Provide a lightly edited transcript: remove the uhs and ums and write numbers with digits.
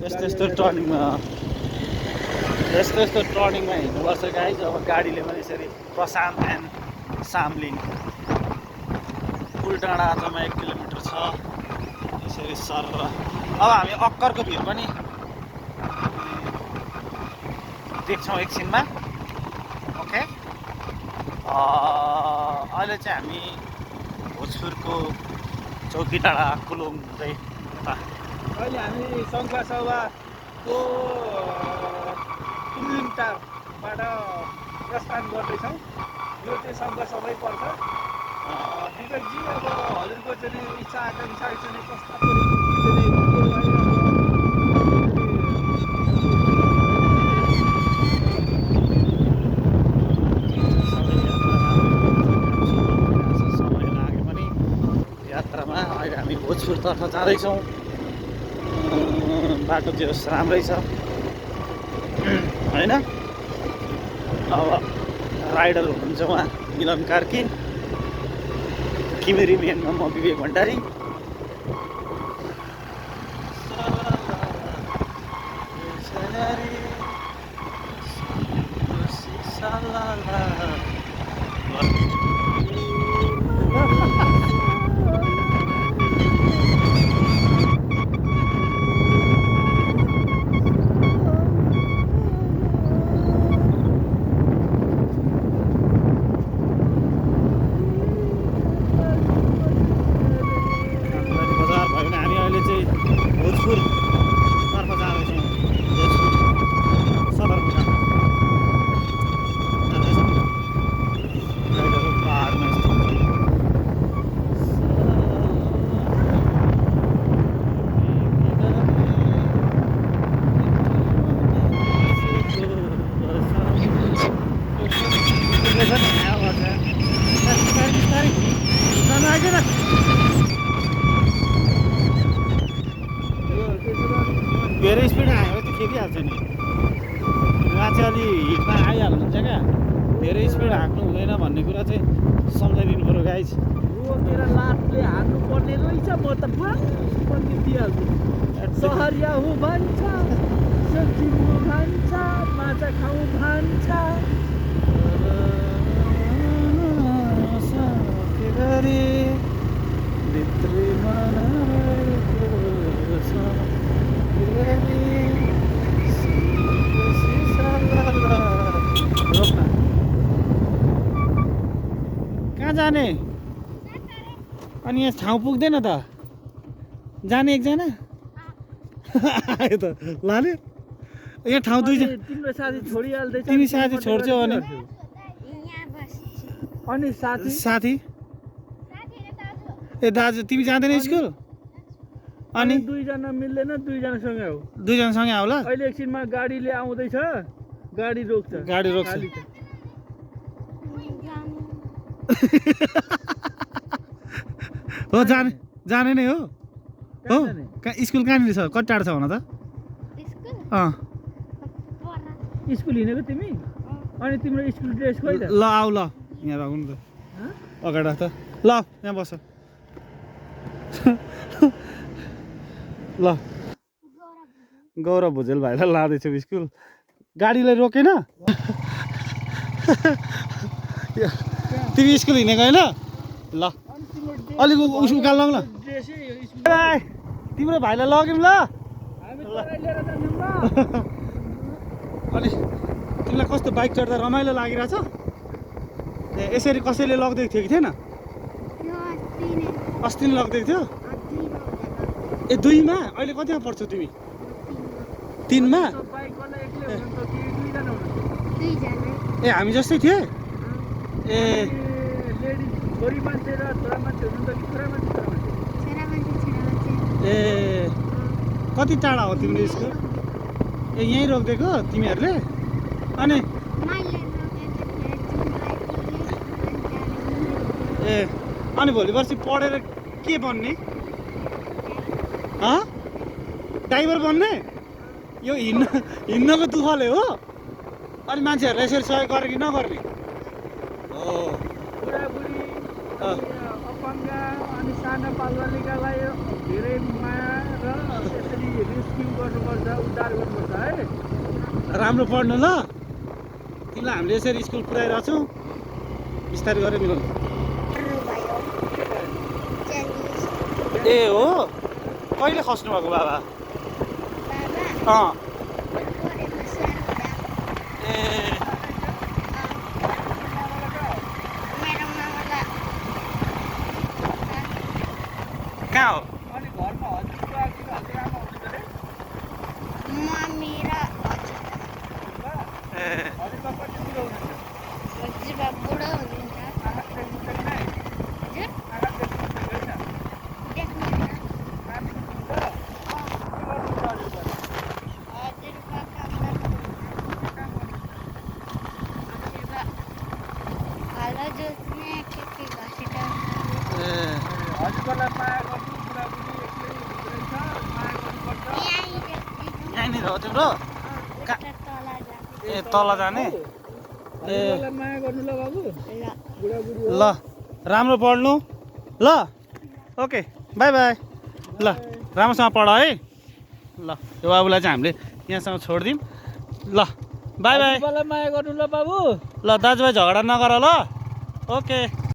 यस्तो टर्निङमा हिँड्नुपर्छ गाइज। अब गाडीले पनि यसरी प्रशान्त एन्ड सामलिङ पुलडाँडा जम्मा 1 किलोमिटर छ यसरी सर। अब हामी अक्करको भिर पनि देख्छौँ एकछिनमा। ओके, अहिले चाहिँ हामी भोजपुरको चौकी डाँडा कुलुङ हुँदै अहिले हामी सङ्खुवासभाको कुम्लिङटारबाट प्रस्थान गर्दैछौँ। यो चाहिँ सङ्खुवासभै पर्छ। दिपकजी, अब हजुरको चाहिँ इच्छा आकाङ्क्षा चाहिँ प्रस्ताव समय लागे पनि यात्रामा अहिले हामी भोजपुरतर्फ जाँदैछौँ। बाटो चाहिँ राम्रै छ होइन। अब राइडर हुनुहुन्छ उहाँ मिलन कार्की, किमेरी मेनमा म विवेक भण्डारी। धेरै स्पिड आयो त खेदिहाल्छ नि। उहाँ चाहिँ अलि हिटमा आइहाल्नुहुन्छ क्या। धेरै स्पिड हाँक्नु हुँदैन भन्ने कुरा चाहिँ सम्झाइदिनु पऱ्यो गाइज। रोकेर लातले हान्नु पर्ने रहेछ। म त पनि दिइहाल्छु। सहरिया हो भन्छ, सब्जी हो भन्छ, माछा खाऊ भन्छ। कहाँ जाने? अनि यहाँ ठाउँ पुग्दैन त जाने एकजना आयो त लाले। यहाँ ठाउँ दुईजना तिम्रो साथी छोडिहाल्दैछ। तिमी साथी छोड्छौ अनि साथी ए दाजु तिमी जाँदैन स्कुल? अनि दुईजना मिल्दैन, दुईजनासँगै हो। दुईजनासँगै आउला। अहिले एकछिनमा गाडीले आउँदैछ, गाडी रोक्छ। हो जाने नै हो। हो स्कुल कहाँनिर छ? कति टाढो छ भन त? स्कुल हिँडेको तिमी? अनि तिम्रो स्कुल ड्रेस खोइ त? ल आऊ ल यहाँ राख्नु नि त अगाडि राख त। ल यहाँ बस ल। गौरव भुजेल भाइलाई लाँदैछु स्कुल। गाडीलाई रोकेन? तिमी स्कुल हिँडेको होइन? ल अलिक उकाल लौ ल। तिम्रो भाइलाई लग्यौँ ल। अलि तिमीलाई कस्तो बाइक चढ्दा रमाइलो लागिरहेछ? ए यसरी कसैले लगिदिएको थियो कि थिएन? अस्ति नै लगिदिएको थियो। ए 2मा? अहिले कतिमा पढ्छौ तिमी? 3मा? ए हामी जस्तै थिए? ए ए कति टाढा हो तिम्रो स्कुल? ए यहीँ रोकिदिएको तिमीहरूले? अनि ए अनि भोलि पर्सि पढेर के बन्ने? ड्राइभर बन्ने? यो हिँड्नको दुःखले हो? अनि मान्छेहरूलाई यसरी सहयोग गरे कि नगर्ने? हो बुढाबुढी अपाङ्ग अनि साना पालुवालेकालाई धेरै माया र यसरी रेस्क्यु गर्नुपर्छ, राम्रो पढ्नु ल तिमीलाई हामीले यसरी स्कुल पुऱ्याइरहेको छौँ बिस्तारै गरेर मिलाउनु ए हो कहिले खस्नु भएको बाबा अँ ए कहाँ हो अनि घरमा हजुरबा किन हजुरआमा हुनुहुन्छ रे मम्मी र ए हजुरबा कतितिर हुनुहुन्छ हजुरबा बुढो हुनुहुन्छ आँखा देख्नु छैन है हजुर आँखा देख्नु छैन देख्नुहुन्न काम गर्नुहुन्छ के गर्नुहुन्छ हजुरबा हजुरबा काम गर्नुहुन्न काम गर्नुहुन्छ हजुरबा हलो जोत्ने के घसेर ए हजुरबालाई माया गर्नु बुढाबुढी एक्लै हुनुहुन्छ माया गर्नुपर्छ यहीँनिर हो तिम्रो उता तल जाने ए तल जाने हजुरबालाई माया गर्नु ल बाबु ल बुढाबुढी हो ल राम्रो पढ्नु ल ओके बाई बाई ल राम्रोसँग पढ है ल यो बाबुलाई चाहिँ हामीले यहाँसँग छोडिदिउँ ल बाई बाई हजुरबालाई माया गर्नु ल बाबु ल दाजुभाइ झगडा नगर ल ओके